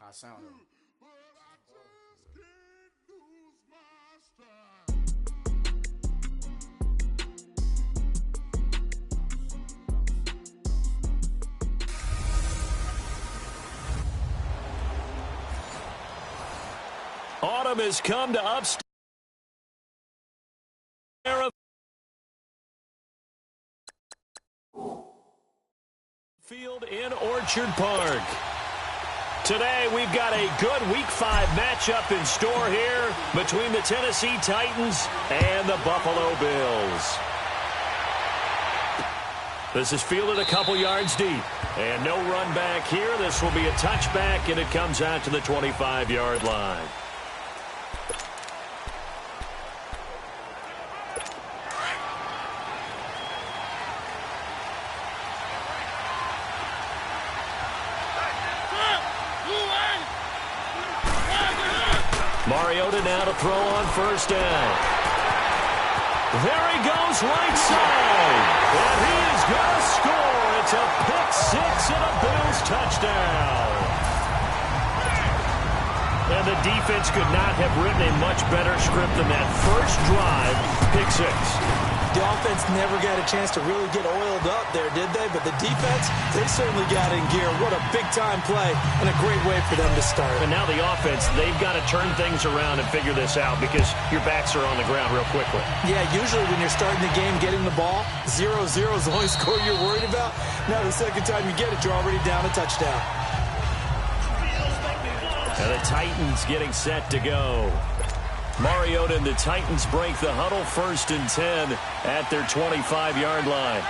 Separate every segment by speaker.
Speaker 1: I sound him.
Speaker 2: Autumn has come to upstairs. Field in Orchard Park. Today we've got a good Week 5 matchup in store here between the Tennessee Titans and the Buffalo Bills. This is fielded a couple yards deep. And no run back here. This will be a touchback, and it comes out to the 25-yard line. Mariota now to throw on first down. There he goes right side. And he is going to score. It's a pick six and a Bills touchdown. And the defense could not have written a much better script than that first drive, pick six.
Speaker 3: The offense never got a chance to really get oiled up there, did they? But the defense, they certainly got in gear. What a big-time play and a great way for them to start.
Speaker 2: And now the offense, they've got to turn things around and figure this out because your backs are on the ground real quickly.
Speaker 3: Yeah, usually when you're starting the game, getting the ball, 0-0 is the only score you're worried about. Now the second time you get it, you're already down a touchdown.
Speaker 2: And the Titans getting set to go. Mariota and the Titans break the huddle, 1st and 10 at their 25-yard line.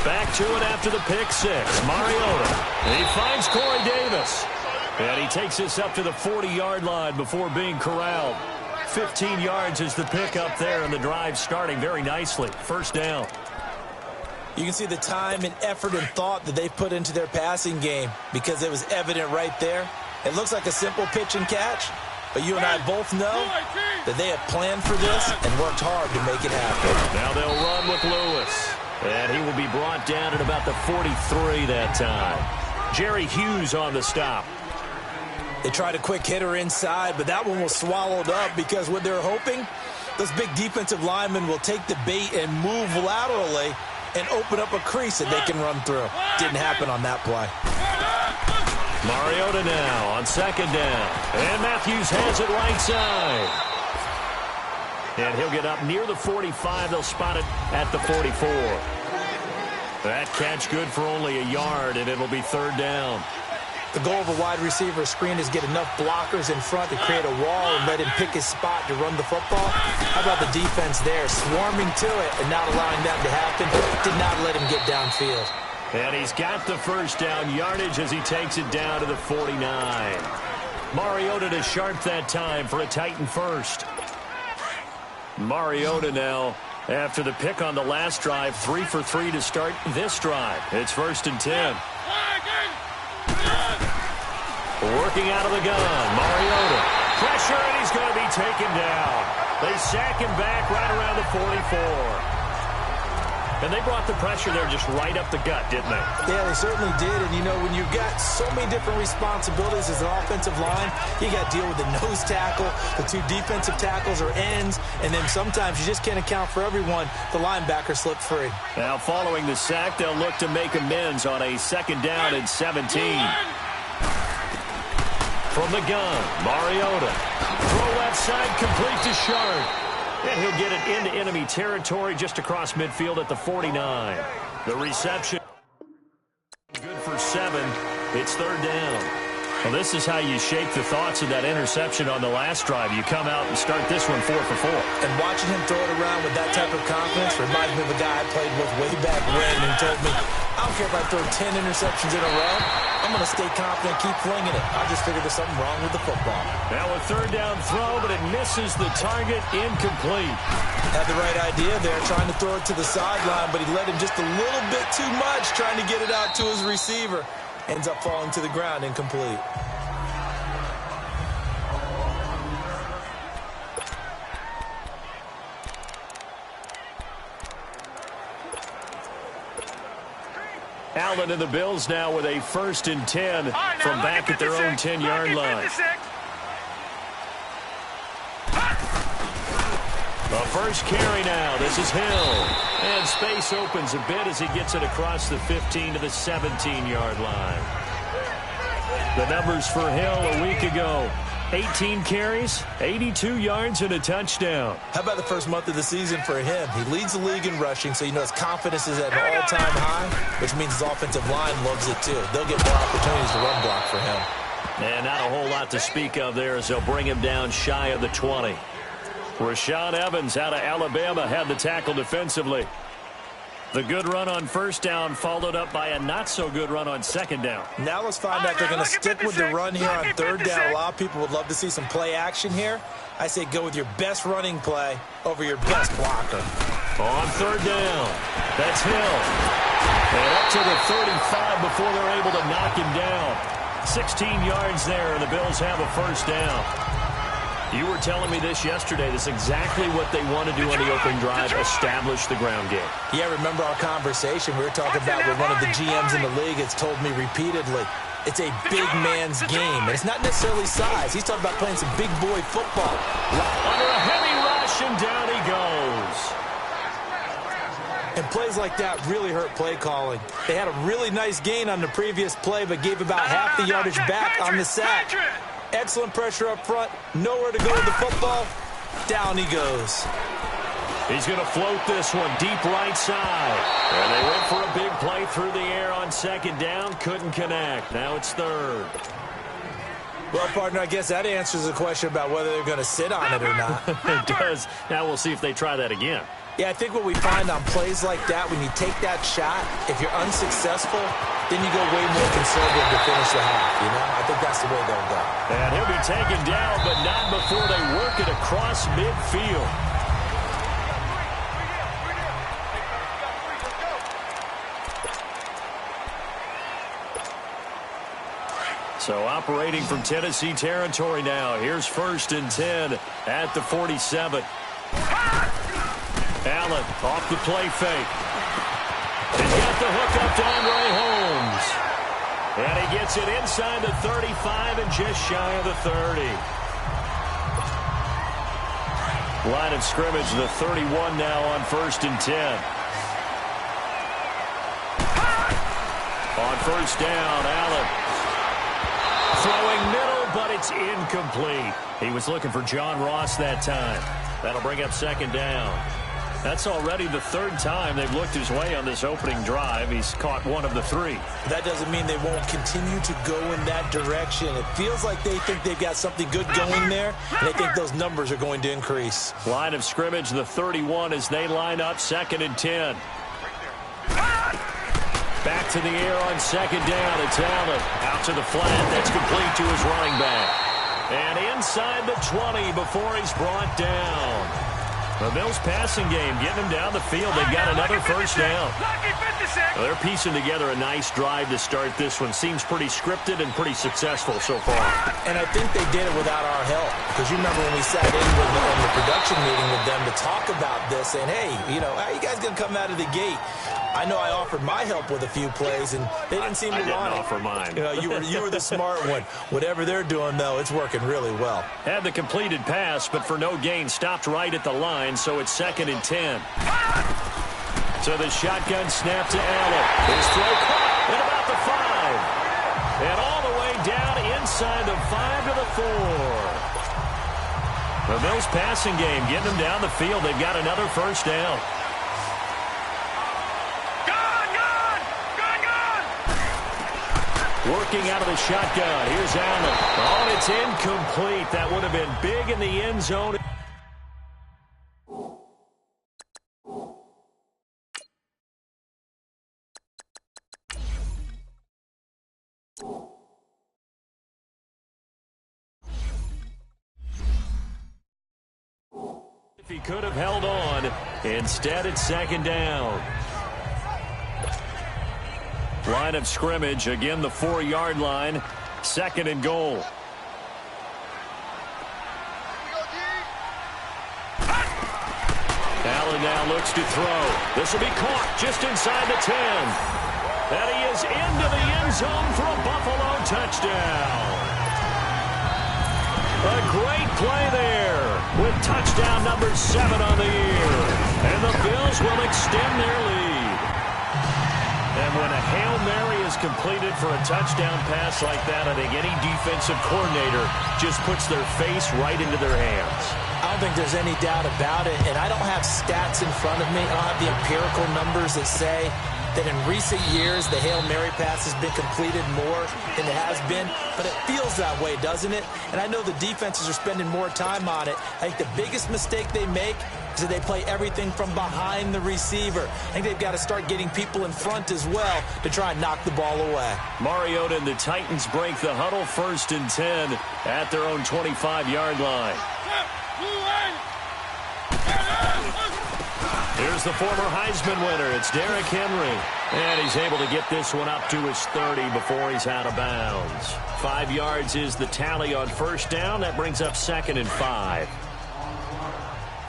Speaker 2: Back to it after the pick six. Mariota. And he finds Corey Davis. And he takes this up to the 40-yard line before being corralled. 15 yards is the pick up there, and the drive starting very nicely. First down.
Speaker 3: You can see the time and effort and thought that they put into their passing game because it was evident right there. It looks like a simple pitch and catch, but you and I both know that they have planned for this and worked hard to make it happen.
Speaker 2: Now they'll run with Lewis, and he will be brought down at about the 43 that time. Jerry Hughes on the stop.
Speaker 3: They tried a quick hitter inside, but that one was swallowed up because what they're hoping, those big defensive linemen will take the bait and move laterally and open up a crease that they can run through. Didn't happen on that play.
Speaker 2: Mariota now on second down. And Matthews has it right side. And he'll get up near the 45. They'll spot it at the 44. That catch good for only a yard, and it'll be third down.
Speaker 3: The goal of a wide receiver screen is get enough blockers in front to create a wall and let him pick his spot to run the football. How about the defense there, swarming to it and not allowing that to happen? Did not let him get downfield.
Speaker 2: And he's got the first down yardage as he takes it down to the 49. Mariota to sharp that time for a Titan first. Mariota now, after the pick on the last drive, 3 for 3 to start this drive. It's 1st and 10. Working out of the gun, Mariota. Pressure, and he's going to be taken down. They sack him back right around the 44. And they brought the pressure there just right up the gut, didn't they?
Speaker 3: Yeah, they certainly did. And, you know, when you've got so many different responsibilities as an offensive line, you got to deal with the nose tackle, the 2 defensive tackles or ends, and then sometimes you just can't account for everyone. The linebacker slipped free.
Speaker 2: Now, following the sack, they'll look to make amends on a 2nd down and 17. From the gun, Mariota. Throw left side, complete to Sharp. And he'll get it into enemy territory just across midfield at the 49. The reception, good for 7. It's 3rd down. Well, this is how you shake the thoughts of that interception on the last drive. You come out and start this one 4 for 4.
Speaker 3: And watching him throw it around with that type of confidence reminds me of a guy I played with way back when and told me, I don't care if I throw 10 interceptions in a row. I'm going to stay confident, keep flinging it. I just figured there's something wrong with the football.
Speaker 2: Now a 3rd down throw, but it misses the target, incomplete.
Speaker 3: Had the right idea there, trying to throw it to the sideline, but he let him just a little bit too much, trying to get it out to his receiver. Ends up falling to the ground, incomplete.
Speaker 2: Allen and the Bills now with a 1st and 10 from back at their own 10-yard line. The first carry now. This is Hill. And space opens a bit as he gets it across the 15 to the 17-yard line. The numbers for Hill a week ago. 18 carries, 82 yards, and a touchdown.
Speaker 3: How about the first month of the season for him? He leads the league in rushing, so you know his confidence is at an all-time high, which means his offensive line loves it too. They'll get more opportunities to run block for him.
Speaker 2: And not a whole lot to speak of there as they'll bring him down shy of the 20. Rashaan Evans out of Alabama had the tackle defensively. The good run on 1st down followed up by a not-so-good run on 2nd down.
Speaker 3: Now let's find out if they're going to stick with the run here on 3rd down. A lot of people would love to see some play action here. I say go with your best running play over your best blocker.
Speaker 2: On 3rd down, that's Hill. And up to the 35 before they're able to knock him down. 16 yards there, and the Bills have a 1st down. You were telling me this yesterday. This is exactly what they want to do on the opening drive, establish the ground game.
Speaker 3: Yeah, remember our conversation? We were talking about with one of the GMs in the league. It's told me repeatedly, it's a big man's game. And it's not necessarily size. He's talking about playing some big boy football.
Speaker 2: Under a heavy rush, and down he goes.
Speaker 3: And plays like that really hurt play calling. They had a really nice gain on the previous play, but gave about half the yardage back on the sack. Excellent pressure up front. Nowhere to go with the football. Down he goes.
Speaker 2: He's going to float this one deep right side. And they went for a big play through the air on 2nd down. Couldn't connect. Now it's 3rd.
Speaker 3: Well, partner, I guess that answers the question about whether they're going to sit on it or not.
Speaker 2: It does. Now we'll see if they try that again.
Speaker 3: Yeah, I think what we find on plays like that, when you take that shot, if you're unsuccessful, then you go way more conservative to finish the half, you know? I think that's the way they'll go.
Speaker 2: And he'll be taken down, but not before they work it across midfield. So operating from Tennessee territory now. Here's 1st and 10 at the 47. Allen off the play fake. He's got the hook up to Andre Holmes. And he gets it inside the 35 and just shy of the 30. Line of scrimmage, the 31 now on 1st and 10. On 1st down, Allen. Throwing middle, but it's incomplete. He was looking for John Ross that time. That'll bring up 2nd down. That's already the 3rd time they've looked his way on this opening drive. He's caught 1 of the 3.
Speaker 3: That doesn't mean they won't continue to go in that direction. It feels like they think they've got something good going there, and they think those numbers are going to increase.
Speaker 2: Line of scrimmage, the 31 as they line up 2nd and 10. Back to the air on 2nd down. It's Allen. Out to the flat. That's complete to his running back. And inside the 20 before he's brought down. The Bills passing game, getting them down the field. They've got another 1st down. Well, they're piecing together a nice drive to start this one. Seems pretty scripted and pretty successful so far.
Speaker 3: And I think they did it without our help. Because you remember when we sat in the production meeting with them to talk about this, saying, hey, you know, how are you guys going to come out of the gate? I know I offered my help with a few plays, and they didn't seem to want it.
Speaker 2: I didn't offer mine.
Speaker 3: You were the smart one. Whatever they're doing, though, it's working really well.
Speaker 2: Had the completed pass, but for no gain, stopped right at the line, so it's 2nd and 10. So the shotgun snap to Allen. His throw caught at about the 5. And all the way down inside the 5 to the 4. The Bills passing game, getting them down the field. They've got another 1st down. Working out of the shotgun. Here's Allen. Oh, it's incomplete. That would have been big in the end zone. If he could have held on. Instead, it's 2nd down. Line of scrimmage, again the 4-yard line, 2nd and goal. Allen now looks to throw. This will be caught just inside the 10. And he is into the end zone for a Buffalo touchdown. A great play there with touchdown number 7 on the year. And the Bills will extend their lead. And when a Hail Mary is completed for a touchdown pass like that, I think any defensive coordinator just puts their face right into their hands.
Speaker 3: I don't think there's any doubt about it, and I don't have stats in front of me. I don't have the empirical numbers that say that in recent years the Hail Mary pass has been completed more than it has been, but it feels that way, doesn't it? And I know the defenses are spending more time on it. I think the biggest mistake they make is that they play everything from behind the receiver. I think they've got to start getting people in front as well to try and knock the ball away.
Speaker 2: Mariota and the Titans break the huddle, 1st and 10 at their own 25-yard line. Here's the former Heisman winner. It's Derrick Henry. And he's able to get this one up to his 30 before he's out of bounds. 5 yards is the tally on 1st down. That brings up 2nd and 5.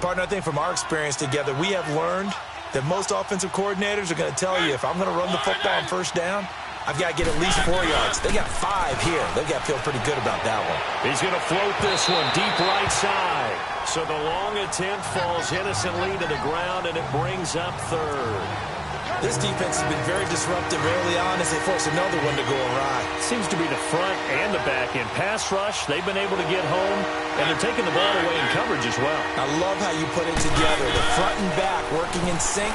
Speaker 3: Partner, I think from our experience together, we have learned that most offensive coordinators are going to tell you, if I'm going to run the football on 1st down, I've got to get at least 4 yards. They got 5 here. They've got to feel pretty good about that one.
Speaker 2: He's going to float this one deep right side. So the long attempt falls innocently to the ground, and it brings up 3rd.
Speaker 3: This defense has been very disruptive early on as they force another one to go awry.
Speaker 2: Seems to be the front and the back end. Pass rush, they've been able to get home, and they're taking the ball away in coverage as well.
Speaker 3: I love how you put it together. The front and back working in sync.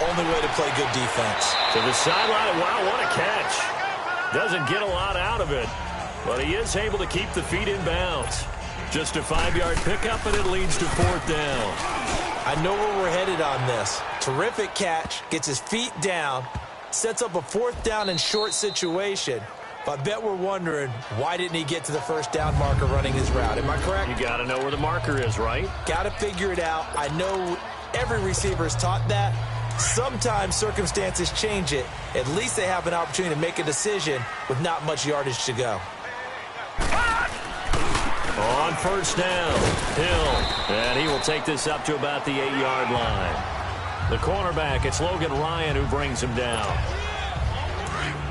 Speaker 3: Only way to play good defense.
Speaker 2: To the sideline. Wow, what a catch. Doesn't get a lot out of it, but he is able to keep the feet in bounds. Just a 5-yard pickup, and it leads to 4th down.
Speaker 3: I know where we're headed on this. Terrific catch, gets his feet down, sets up a 4th down and short situation. But I bet we're wondering, why didn't he get to the 1st down marker running his route? Am I correct?
Speaker 2: You got to know where the marker is, right?
Speaker 3: Got to figure it out. I know every receiver is taught that. Sometimes circumstances change it. At least they have an opportunity to make a decision with not much yardage to go.
Speaker 2: On 1st down, Hill, and he will take this up to about the 8-yard line. The cornerback, it's Logan Ryan who brings him down.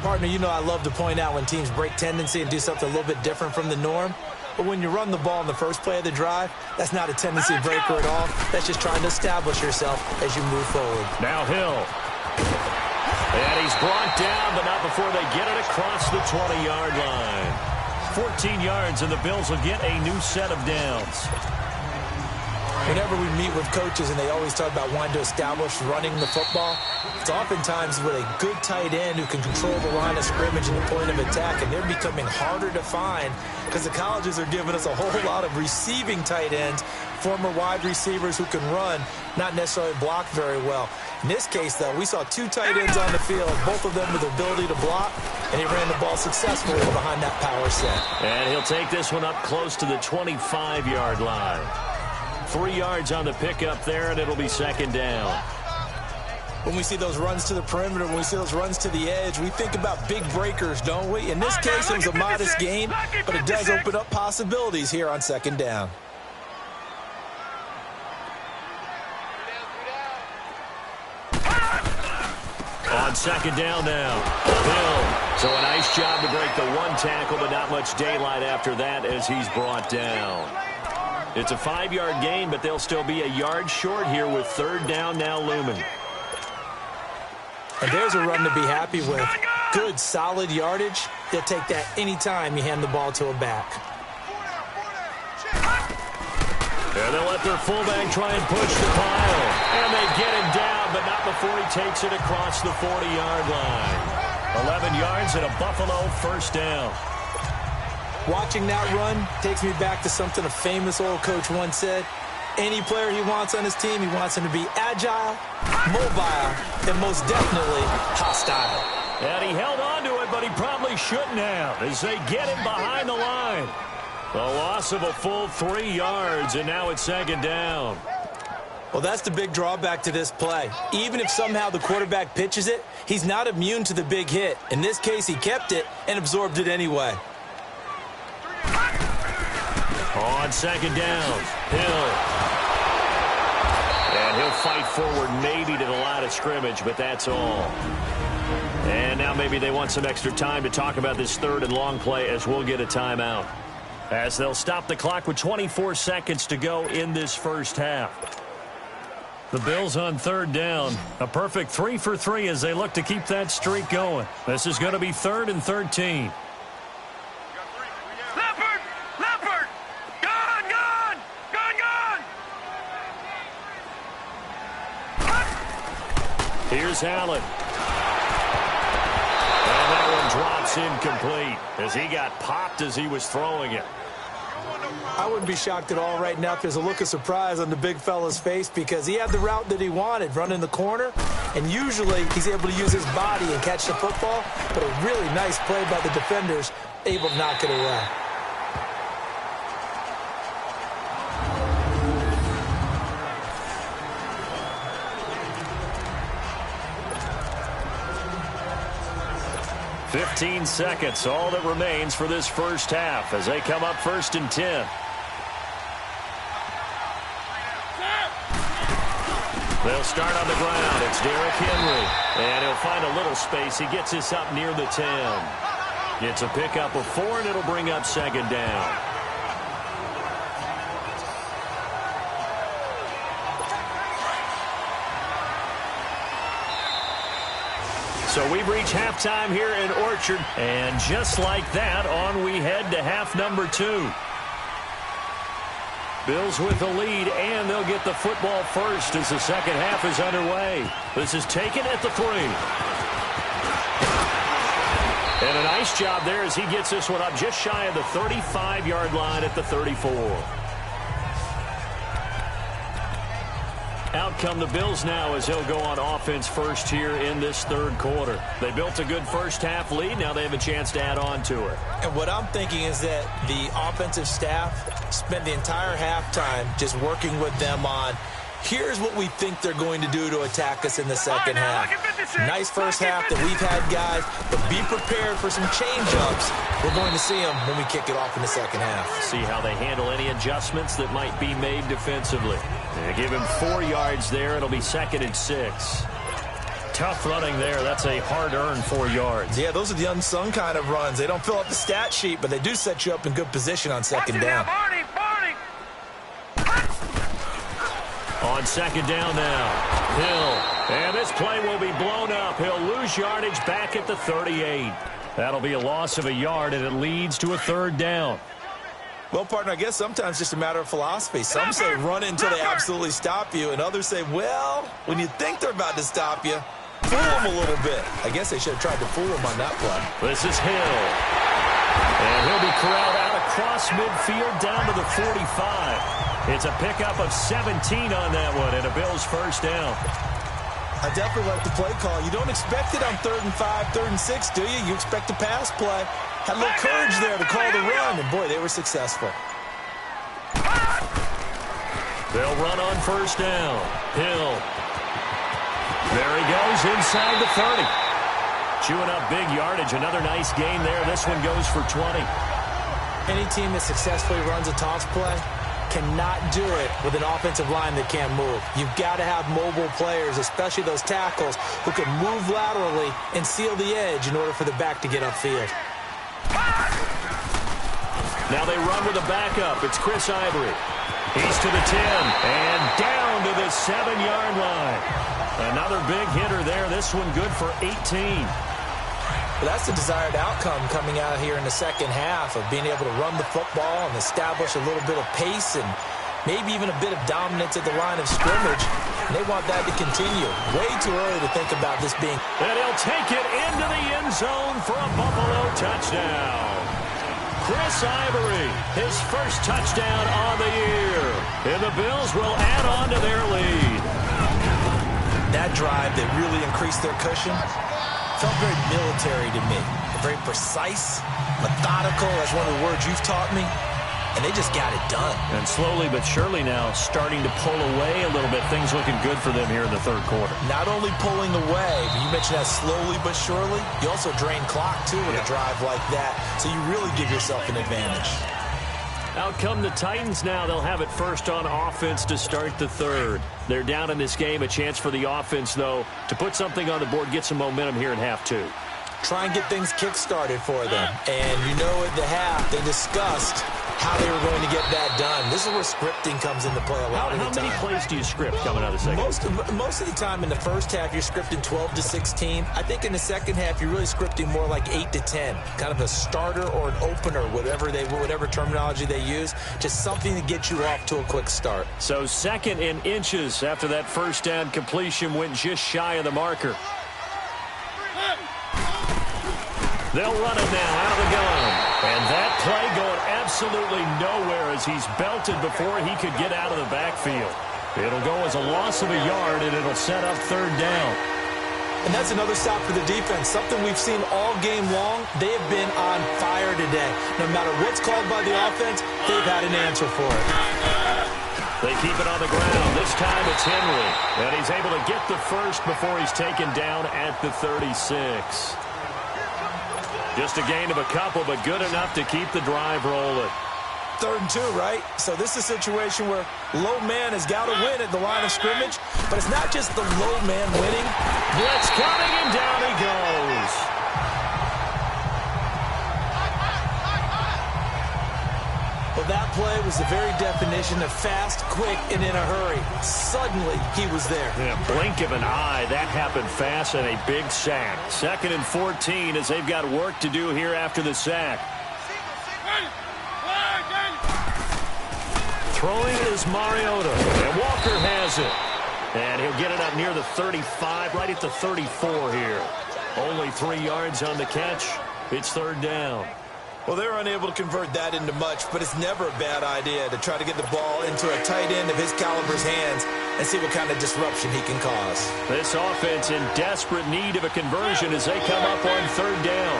Speaker 3: Partner, you know I love to point out when teams break tendency and do something a little bit different from the norm. But when you run the ball in the first play of the drive, that's not a tendency breaker at all. That's just trying to establish yourself as you move forward.
Speaker 2: Now Hill. And he's brought down, but not before they get it across the 20-yard line. 14 yards, and the Bills will get a new set of downs.
Speaker 3: Whenever we meet with coaches and they always talk about wanting to establish running the football, it's oftentimes with a good tight end who can control the line of scrimmage and the point of attack, and they're becoming harder to find because the colleges are giving us a whole lot of receiving tight ends, former wide receivers who can run, not necessarily block very well. In this case, though, we saw 2 tight ends on the field, both of them with the ability to block, and he ran the ball successfully behind that power set.
Speaker 2: And he'll take this one up close to the 25-yard line. 3 yards on the pickup there, and it'll be 2nd down.
Speaker 3: When we see those runs to the perimeter, when we see those runs to the edge, we think about big breakers, don't we? In this case, it was a modest gain, but it does open up possibilities here on 2nd down.
Speaker 2: On 2nd down now, Hill. So a nice job to break the 1 tackle, but not much daylight after that as he's brought down. It's a 5-yard gain, but they'll still be a yard short here with 3rd down now looming.
Speaker 3: And there's a run to be happy with. Good, solid yardage. They'll take that anytime you hand the ball to a back.
Speaker 2: And they'll let their fullback try and push the pile. And they get him down, but not before he takes it across the 40-yard line. 11 yards and a Buffalo 1st down.
Speaker 3: Watching that run takes me back to something a famous old coach once said. Any player he wants on his team, he wants him to be agile, mobile, and most definitely hostile.
Speaker 2: And he held on to it, but he probably shouldn't have as they get him behind the line. A loss of a full 3 yards, and now it's 2nd down.
Speaker 3: Well, that's the big drawback to this play. Even if somehow the quarterback pitches it, he's not immune to the big hit. In this case, he kept it and absorbed it anyway.
Speaker 2: On 2nd down, Hill. And he'll fight forward maybe to the line of scrimmage, but that's all. And now maybe they want some extra time to talk about this third and long play as we'll get a timeout. As they'll stop the clock with 24 seconds to go in this first half. The Bills on third down. A perfect 3 for 3 as they look to keep that streak going. This is going to be 3rd and 13.
Speaker 1: Leopard! Gone!
Speaker 2: Here's Allen. And that one drops incomplete as he got popped as he was throwing it.
Speaker 3: I wouldn't be shocked at all right now if there's a look of surprise on the big fella's face because he had the route that he wanted, running the corner, and usually he's able to use his body and catch the football, but a really nice play by the defenders, able to knock it away.
Speaker 2: "15 seconds, all that remains for this first half as they come up 1st and 10. They'll start on the ground. It's Derrick Henry. And he'll find a little space. He gets this up near the 10. It's a pickup of 4, and it'll bring up 2nd down. So we've reached halftime here in Orchard. And just like that, on we head to half number 2. Bills with the lead, and they'll get the football first as the second half is underway. This is taken at the 3. And a nice job there as he gets this one up just shy of the 35-yard line at the 34. Out come the Bills now as they'll go on offense first here in this third quarter. They built a good first half lead. Now they have a chance to add on to it.
Speaker 3: And what I'm thinking is that the offensive staff spent the entire halftime just working with them on, here's what we think they're going to do to attack us in the second half. Nice first half that we've had, guys, but be prepared for some change-ups. We're going to see them when we kick it off in the second half.
Speaker 2: See how they handle any adjustments that might be made defensively. They give him 4 yards there. It'll be 2nd and 6. Tough running there. That's a hard-earned 4 yards.
Speaker 3: Yeah, those are the unsung kind of runs. They don't fill up the stat sheet, but they do set you up in good position on second down.
Speaker 2: On second down now, Hill. And this play will be blown up. He'll lose yardage back at the 38. That'll be a loss of a yard, and it leads to a 3rd down.
Speaker 3: Well, partner, I guess sometimes it's just a matter of philosophy. Some say run until they absolutely stop you, and others say, well, when you think they're about to stop you, fool them a little bit. I guess they should have tried to fool them on that play.
Speaker 2: This is Hill. And he'll be corralled out across midfield down to the 45. It's a pickup of 17 on that one, and a Bills first down.
Speaker 3: I definitely like the play call. You don't expect it on 3rd and 5, 3rd and 6, do you? You expect a pass play. Had a little courage there to call the run, and boy, they were successful.
Speaker 2: They'll run on first down. Hill. There he goes inside the 30. Chewing up big yardage. Another nice gain there. This one goes for 20.
Speaker 3: Any team that successfully runs a toss play cannot do it with an offensive line that can't move. You've got to have mobile players, especially those tackles, who can move laterally and seal the edge in order for the back to get upfield.
Speaker 2: Now they run with a backup. It's Chris Ivory. He's to the 10 and down to the 7-yard line. Another big hitter there. This one good for 18.
Speaker 3: But that's the desired outcome coming out here in the second half of being able to run the football and establish a little bit of pace and maybe even a bit of dominance at the line of scrimmage. And they want that to continue. Way too early to think about this being.
Speaker 2: And he'll take it into the end zone for a Buffalo touchdown. Chris Ivory, his first touchdown on the year. And the Bills will add on to their lead.
Speaker 3: That drive that really increased their cushion felt very military to me. Very precise, methodical, that's one of the words you've taught me. And they just got it done.
Speaker 2: And slowly but surely now starting to pull away a little bit. Things looking good for them here in the third quarter.
Speaker 3: Not only pulling away, but you mentioned that slowly but surely. You also drain clock, too, with a drive like that. So you really give yourself an advantage.
Speaker 2: Out come the Titans now. They'll have it first on offense to start the third. They're down in this game. A chance for the offense, though, to put something on the board, get some momentum here in half two.
Speaker 3: Try and get things kick-started for them. And you know at the half, they discussed how they were going to get that done. This is where scripting comes into play a lot of the time.
Speaker 2: How many plays do you script coming out of the second?
Speaker 3: Most of the time in the first half, you're scripting 12 to 16. I think in the second half, you're really scripting more like 8 to 10. Kind of a starter or an opener, whatever terminology they use. Just something to get you off to a quick start.
Speaker 2: So 2nd and inches after that first down completion went just shy of the marker. They'll run it now out of the gun. And that play going absolutely nowhere as he's belted before he could get out of the backfield. It'll go as a loss of a yard, and it'll set up 3rd down.
Speaker 3: And that's another stop for the defense. Something we've seen all game long. They have been on fire today. No matter what's called by the offense, they've had an answer for it.
Speaker 2: They keep it on the ground. This time it's Henry. And he's able to get the first before he's taken down at the 36. Just a gain of a couple, but good enough to keep the drive rolling.
Speaker 3: 3rd and 2, right? So this is a situation where low man has got to win at the line of scrimmage, but it's not just the low man winning.
Speaker 2: Blitz coming, and down he goes.
Speaker 3: Well, that play was the very definition of fast, quick, and in a hurry. Suddenly, he was there.
Speaker 2: In a blink of an eye, that happened fast and a big sack. 2nd and 14 as they've got work to do here after the sack. Throwing is Mariota, and Walker has it. And he'll get it up near the 35, right at the 34 here. Only 3 yards on the catch. It's 3rd down.
Speaker 3: Well, they're unable to convert that into much, but it's never a bad idea to try to get the ball into a tight end of his caliber's hands and see what kind of disruption he can cause.
Speaker 2: This offense in desperate need of a conversion as they come up on 3rd down.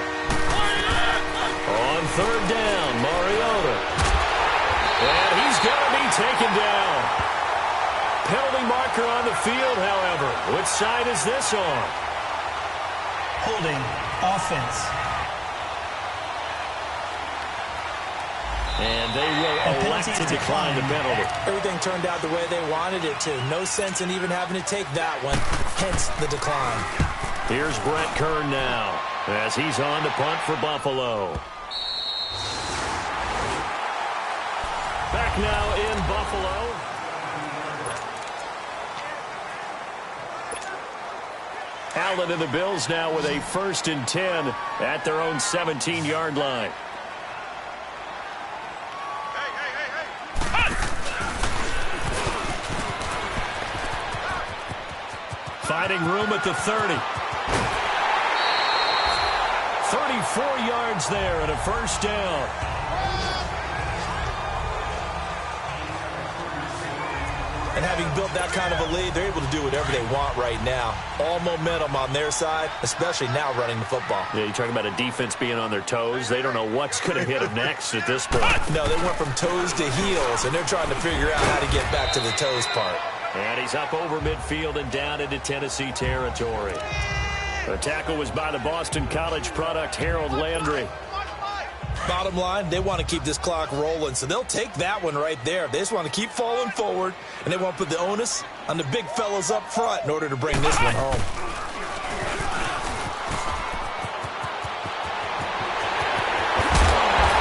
Speaker 2: On 3rd down, Mariota. And he's going to be taken down. Penalty marker on the field, however. Which side is this on?
Speaker 4: Holding offense.
Speaker 2: And they will elect to decline the penalty.
Speaker 3: Everything turned out the way they wanted it to. No sense in even having to take that one, hence the decline.
Speaker 2: Here's Brett Kern now as he's on to punt for Buffalo. Back now in Buffalo. Allen and the Bills now with a 1st and 10 at their own 17-yard line. Finding room at the 30. 34 yards there and a 1st down.
Speaker 3: And having built that kind of a lead, they're able to do whatever they want right now. All momentum on their side, especially now running the football.
Speaker 2: Yeah, you're talking about a defense being on their toes. They don't know what's going to hit them next at this point.
Speaker 3: No, they went from toes to heels, and they're trying to figure out how to get back to the toes part.
Speaker 2: And he's up over midfield and down into Tennessee territory. The tackle was by the Boston College product, Harold Landry.
Speaker 3: Bottom line, they want to keep this clock rolling, so they'll take that one right there. They just want to keep falling forward, and they want to put the onus on the big fellas up front in order to bring this one home.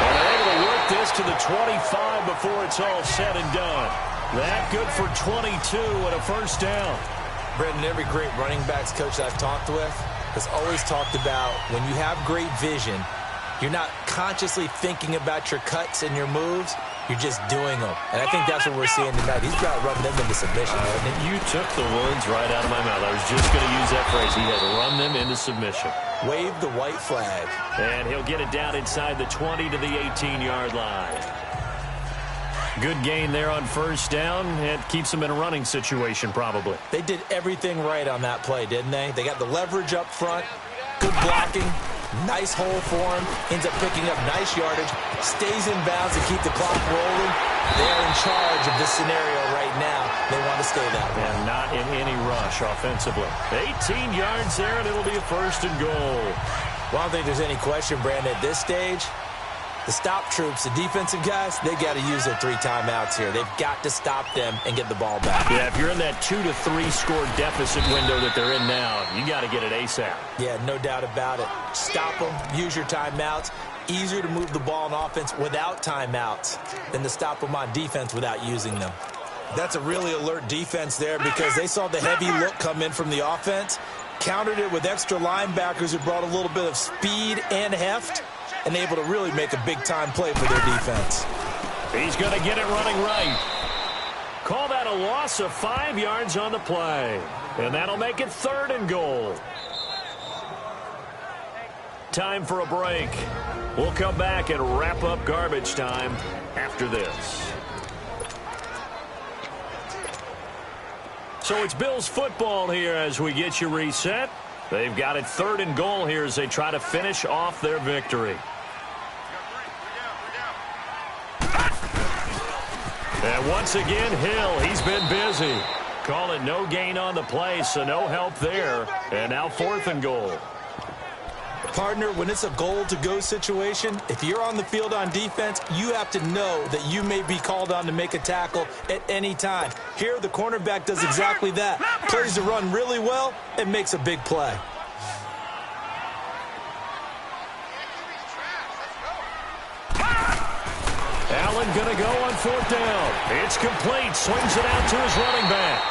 Speaker 2: And they're able to work this to the 25 before it's all said and done. That good for 22 and a 1st down.
Speaker 3: Brendan, every great running backs coach I've talked with has always talked about when you have great vision, you're not consciously thinking about your cuts and your moves. You're just doing them. And I think that's what we're seeing tonight. He's got to run them into submission.
Speaker 2: And you took the words right out of my mouth. I was just going to use that phrase. He has run them into submission.
Speaker 3: Wave the white flag.
Speaker 2: And he'll get it down inside the 20 to the 18-yard line. Good gain there on 1st down. It keeps them in a running situation probably.
Speaker 3: They did everything right on that play, didn't they? They got the leverage up front. Good blocking. Nice hole for him. Ends up picking up nice yardage. Stays in bounds to keep the clock rolling. They're in charge of this scenario right now. They want to stay that way.
Speaker 2: And not in any rush offensively. 18 yards there, and it'll be a 1st and goal.
Speaker 3: Well, I don't think there's any question, Brandon, at this stage. The stop troops, the defensive guys, they got to use their 3 timeouts here. They've got to stop them and get the ball back.
Speaker 2: Yeah, if you're in that 2 to 3 score deficit window that they're in now, you got to get it ASAP.
Speaker 3: Yeah, no doubt about it. Stop them, use your timeouts. Easier to move the ball on offense without timeouts than to stop them on defense without using them. That's a really alert defense there because they saw the heavy look come in from the offense, countered it with extra linebackers who brought a little bit of speed and heft, and able to really make a big-time play for their defense.
Speaker 2: He's going to get it running right. Call that a loss of 5 yards on the play. And that'll make it 3rd and goal. Time for a break. We'll come back and wrap up garbage time after this. So it's Bills football here as we get you reset. They've got it 3rd and goal here as they try to finish off their victory. And once again, Hill, he's been busy. Call it no gain on the play, so no help there. And now 4th and goal.
Speaker 3: Partner, when it's a goal-to-go situation, if you're on the field on defense, you have to know that you may be called on to make a tackle at any time. Here, the cornerback does exactly that. Plays the run really well and makes a big play.
Speaker 2: Allen going to go on 4th down. It's complete. Swings it out to his running back.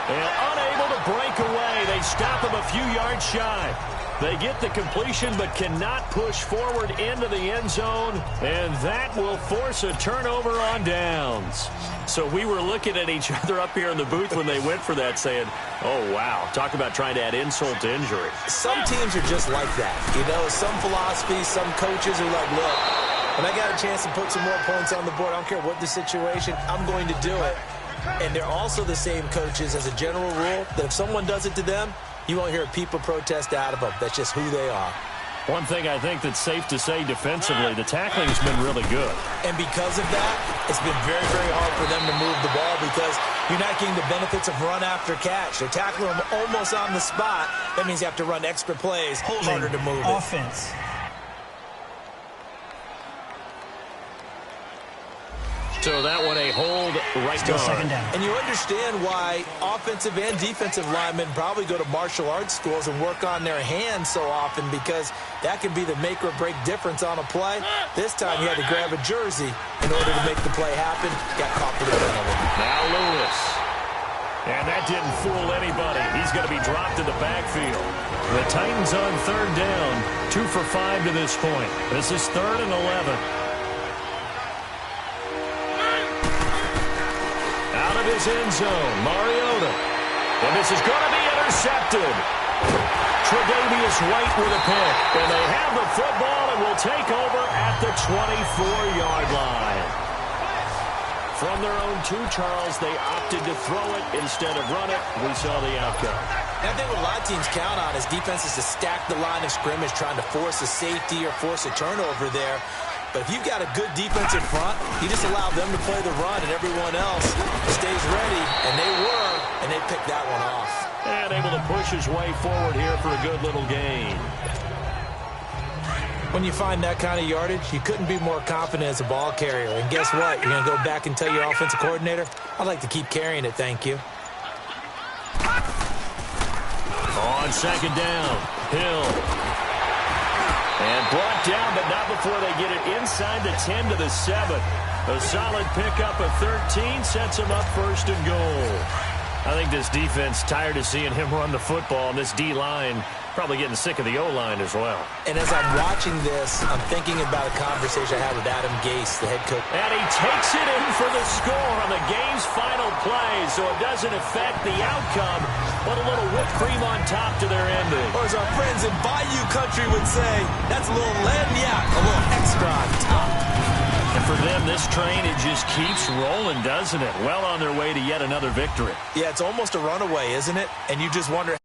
Speaker 2: And unable to break away. They stop him a few yards shy. They get the completion but cannot push forward into the end zone, and that will force a turnover on downs. So we were looking at each other up here in the booth when they went for that saying, oh, wow, talk about trying to add insult to injury.
Speaker 3: Some teams are just like that. You know, some philosophies, some coaches are like, look, when I got a chance to put some more points on the board, I don't care what the situation, I'm going to do it. And they're also the same coaches as a general rule that if someone does it to them, you won't hear people protest out of them. That's just who they are.
Speaker 2: One thing I think that's safe to say defensively, the tackling has been really good.
Speaker 3: And because of that, it's been very, very hard for them to move the ball because you're not getting the benefits of run after catch. They're tackling them almost on the spot. That means you have to run extra plays, harder to move
Speaker 4: offense.
Speaker 2: So that one a hold right
Speaker 4: Still
Speaker 2: guard.
Speaker 4: 2nd down.
Speaker 3: And you understand why offensive and defensive linemen probably go to martial arts schools and work on their hands so often because that can be the make or break difference on a play. This time you had to grab a jersey in order to make the play happen. Got caught for the penalty.
Speaker 2: Now Lewis. And that didn't fool anybody. He's going to be dropped in the backfield. The Titans on 3rd down, 2 for 5 to this point. This is 3rd and 11. Out of his end zone, Mariota. And this is going to be intercepted. Tre'Davious White with a pick. And they have the football and will take over at the 24-yard line. From their own 2, Charles, they opted to throw it instead of run it. We saw the outcome.
Speaker 3: And I think what a lot of teams count on is defenses to stack the line of scrimmage, trying to force a safety or force a turnover there. But if you've got a good defensive front, you just allow them to play the run and everyone else stays ready, and they picked that one off.
Speaker 2: And able to push his way forward here for a good little gain.
Speaker 3: When you find that kind of yardage, you couldn't be more confident as a ball carrier. And guess what? You're going to go back and tell your offensive coordinator, I'd like to keep carrying it, thank you.
Speaker 2: On 2nd down, Hill. And brought down, but not before they get it inside the 10 to the 7. A solid pickup of 13 sets him up 1st and goal. I think this defense tired of seeing him run the football, and this D-line probably getting sick of the O-line as well.
Speaker 3: And as I'm watching this, I'm thinking about a conversation I had with Adam Gase, the head coach.
Speaker 2: And he takes it in for the score on the game's final play, so it doesn't affect the outcome, but a little whipped cream on top to their ending.
Speaker 3: Or as our friends in Bayou Country would say, that's a little lagniappe, a little extra on top.
Speaker 2: And for them, this train, it just keeps rolling, doesn't it? Well on their way to yet another victory.
Speaker 3: Yeah, it's almost a runaway, isn't it? And you just wonder